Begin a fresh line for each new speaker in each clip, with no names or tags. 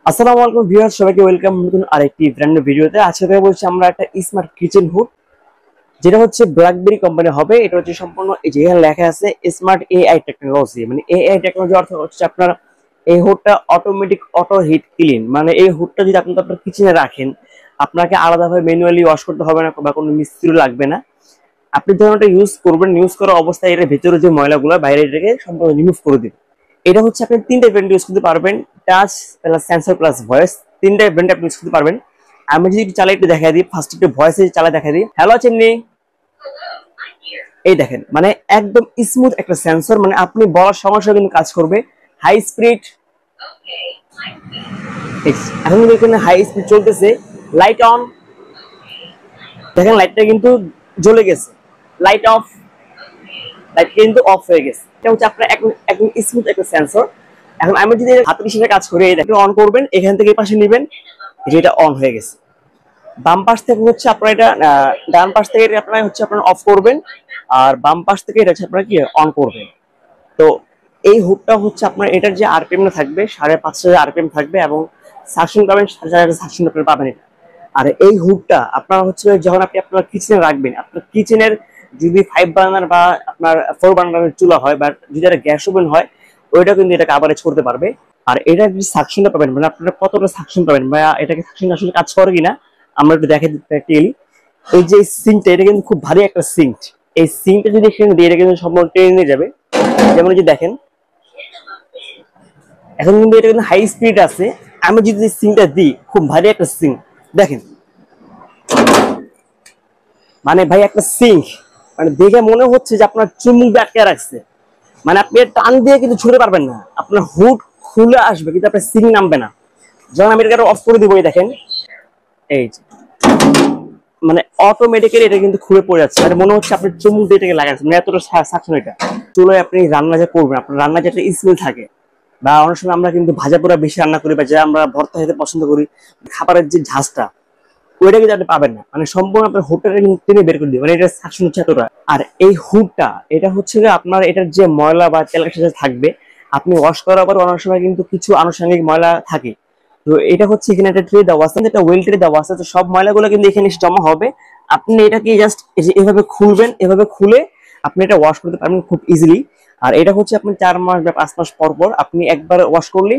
আসসালামু আলাইকুম ভিউয়ার্স, সবাইকে ওয়েলকাম নতুন আরেকটি ব্র্যান্ড নিউ ভিডিওতে। আজকে কথা বলছি আমরা একটা স্মার্ট কিচেন হুড, যেটা হচ্ছে ব্ল্যাকবেরি কোম্পানি হবে। এটা হচ্ছে সম্পূর্ণ এই যে এখানে লেখা আছে স্মার্ট এআই টেকনোলজি। মানে এআই টেকনোলজি অর্থ হচ্ছে আপনার এই হুডটা অটোমেটিক অটো হিট ক্লিন। মানে এই হুডটা যদি আপনি আপনার কিচেনে রাখেন, আপনাকে আলাদাভাবে ম্যানুয়ালি ওয়াশ করতে হবে না বা কোনো মিস্ত্রি লাগবে না। আপনি যখন এটা ইউজ করবেন, ইউজ করা অবস্থায় এর ভেতরে যে ময়লাগুলো বাইরে থেকে সম্পূর্ণ রিমুভ করে দিবে। এটা হচ্ছে আপনি তিনটা ব্র্যান্ড ইউজ করতে পারবেন, touch plus sensor plus voice. তিনটা ব্র্যান্ড আপনি ইউজ করতে পারবেন। আমি যদি একটু চালাই একটু দেখা দিই, ফার্স্ট একটু ভয়েসে চালা দেখা দিই। হ্যালো চিমনি, এই দেখেন মানে একদম স্মুথ একটা সেন্সর, মানে আপনি বলার সমস্যা কিন্তু কাজ করবে। হাই স্পিড, এখন কিন্তু এখানে হাই স্পিড চলতেছে। লাইট অন, দেখেন লাইটটা কিন্তু জ্বলে গেছে। লাইট অফ, লাইট কিন্তু অফ হয়ে গেছে। এটা হচ্ছে আপনার একদম স্মুথ একটা সেন্সর। এখন আমি যদি হাতের হিসেবে কাজ করি, এটা অন করবেন, এখান থেকে পাশে নেবেন, যেটা অন হয়ে গেছে। বাম পাশ থেকে হচ্ছে আপনার এটা, ডান পাশ থেকে আপনার হচ্ছে আপনার অফ করবেন, আর বাম পাশ থেকে এটা হচ্ছে আপনার কি অন করবেন। তো এই হুডটা হচ্ছে আপনার এটার যে আরপিএম থাকবে 5,500 আরপিএম থাকবে, এবং সাকশন পাবেন 4,500 সাকশন আপনি পাবেন এটা। আর এই হুডটা আপনার হচ্ছে যখন আপনি আপনার কিচেনে রাখবেন, আপনার কিচেনের যদি 5 বার্নার বা আপনার 4 বার্নারের চুলা হয়, বা যদি একটা গ্যাস ওভেন হয়, ওইটা কিন্তু এটা কাভারেজ করতে পারবে। আর এটা যে সাকশনটা পাবেন, মানে আপনারা কতটা সাকশন পাবেন বা এটাকে সাকশন আসলে কাজ করে কিনা আমরা একটু দেখে দিতে প্র্যাকটিক্যালি। এই যে সিঙ্কটা, এটা কিন্তু খুব ভারী একটা সিঙ্ক। এই সিঙ্কটা যদি এখানে দিয়ে, এটা কিন্তু সম্পূর্ণ টেনে নিয়ে যাবে। যেমন যে দেখেন, এখন কিন্তু এটা কিন্তু হাই স্পিড আছে। আমি যদি সিঙ্কটা দিই, খুব ভারী একটা সিঙ্ক, দেখেন মানে ভাই একটা সিঙ্ক, মানে দেখে মনে হচ্ছে যে আপনার চুমুক দিয়ে আটকে রাখছে। মানে আপনি টান দিয়ে কিন্তু ছুঁড়ে পারবেন না, আপনার হুড খুলে আসবে কিন্তু আপনার সিঙ্ক নামবে না। যখন আমি এটাকে অফ করে দিব, এই দেখেন এই যে মানে অটোমেটিক্যালি এটা কিন্তু খুলে পড়ে যাচ্ছে। মানে মনে হচ্ছে আপনি চুমুক দিয়ে এটাকে লাগাচ্ছেন, মানে এতটা সাকশন এটা। চুলোয় আপনি রান্না যে করবেন, আপনার রান্না যেটা স্মেল থাকে, বা অনেক সময় আমরা কিন্তু ভাজা পোড়া বেশি রান্না করি, বা যে আমরা ভর্তা খেতে পছন্দ করি, খাবারের যে ঝাঁজটা, ওইটা কিন্তু আপনি পাবেন না। মানে সম্পূর্ণ আপনার হুডটা কিন্তু টেনে বের করে দিবে, মানে এটা সাকশন হচ্ছে এতটা। আর এই হুডটা, এটা হচ্ছে যে আপনার এটার যে ময়লা বা তেলের সাথে থাকবে, আপনি ওয়াশ করার পর অনেক সময় কিন্তু কিছু আনুষঙ্গিক ময়লা থাকে। তো এটা হচ্ছে এখানে একটা ট্রে দেওয়া আছে, একটা ওয়েল ট্রে দেওয়া আছে। তো সব ময়লাগুলো কিন্তু এখানে এসে জমা হবে। আপনি এটাকে জাস্ট এভাবে খুলবেন, এভাবে খুলে আপনি এটা ওয়াশ করতে পারবেন খুব ইজিলি। আর এটা হচ্ছে আপনি 4 মাস বা 5 মাস পর পর আপনি একবার ওয়াশ করলে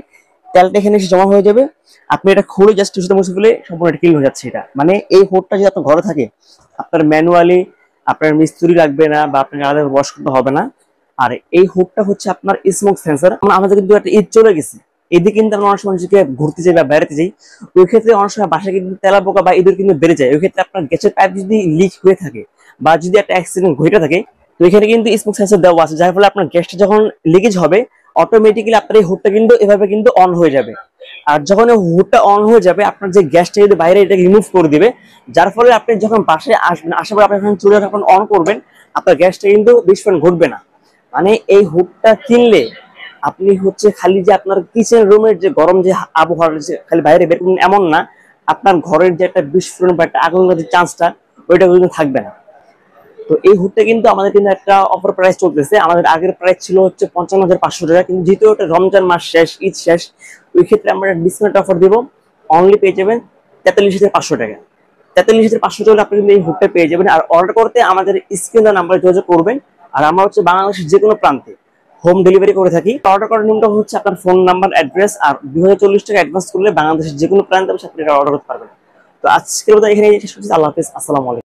তেলটা এখানে এসে জমা হয়ে যাবে। আপনি এটা খুলে জাস্ট কিছুটা মুছে ফেলে সম্পূর্ণ ক্লিন হয়ে যাচ্ছে এটা। মানে এই হুডটা যদি আপনার ঘরে থাকে, আপনার ম্যানুয়ালি আপনার মিস্ত্রি লাগবে না, বা আপনাকে আলাদা ওয়াশ করতে হবে না। আর এই হুডটা হচ্ছে আপনার স্মোক সেন্সর। আমাদের কিন্তু একটা ঈদ চলে গেছে, এদিকে কিন্তু আমরা অনেক সময় ঘুরতে যাই বা বেড়াতে যাই, ওই ক্ষেত্রে অনেক সময় বাসায় কিন্তু তেলা পোকা বা ইঁদুর কিন্তু বেড়ে যায়। ওই ক্ষেত্রে আপনার গ্যাসের পাইপ যদি লিক হয়ে থাকে, বা যদি একটা অ্যাক্সিডেন্ট ঘটে থাকে, তো এখানে কিন্তু স্মোক সেন্সর দেওয়া আছে, যার ফলে আপনার গ্যাসটা যখন লিকেজ হবে, অটোমেটিক্যালি আপনার এই হুডটা কিন্তু এভাবে কিন্তু অন হয়ে যাবে। আর যখন হুডটা অন হয়ে যাবে, আপনার যে গ্যাসটা যদি বাইরে, এটা রিমুভ করে দিবে। যার ফলে আপনি যখন বাসায় আসবেন, আসার পর আপনি যখন চুলা যখন অন করবেন, আপনার গ্যাসটা কিন্তু বিস্ফোরণ ঘটবে না। মানে এই হুডটা কিনলে আপনি হচ্ছে খালি যে আপনার কিচেন রুমের যে গরম যে আবহাওয়া খালি বাইরে বের করুন এমন না, আপনার ঘরের যে একটা বিস্ফোরণ বা একটা আগুন লাগার চান্সটা, ওইটা কিন্তু থাকবে না। তো এই হুডটা কিন্তু আমাদের কিন্তু একটা অফার প্রাইস চলতেছে। আমাদের আগের প্রাইস ছিল হচ্ছে 55,500 টাকা, কিন্তু যেহেতু ওটা রমজান মাস শেষ, ঈদ শেষ, ওই ক্ষেত্রে আমরা ডিসকাউন্ট অফার দিব। অনলি পেয়ে যাবেন 43,500 টাকা। 43,500 টাকা আপনি কিন্তু এই হুডটা পেয়ে যাবেন। আর অর্ডার করতে আমাদের স্ক্রিনে নাম্বারে যোগাযোগ করবেন। আর আমরা হচ্ছে বাংলাদেশের যে কোনো প্রান্তে হোম ডেলিভারি করে থাকি। অর্ডার করার নিয়মটা হচ্ছে আপনার ফোন নাম্বার, অ্যাড্রেস আর 2040 টাকা অ্যাডভান্স করলে বাংলাদেশের যে কোনো প্রান্তে আপনি অর্ডার করতে পারবেন। তো আজকের মতো এখানে শেষ করছি। আল্লাহ হাফেজ, আসসালামু আলাইকুম।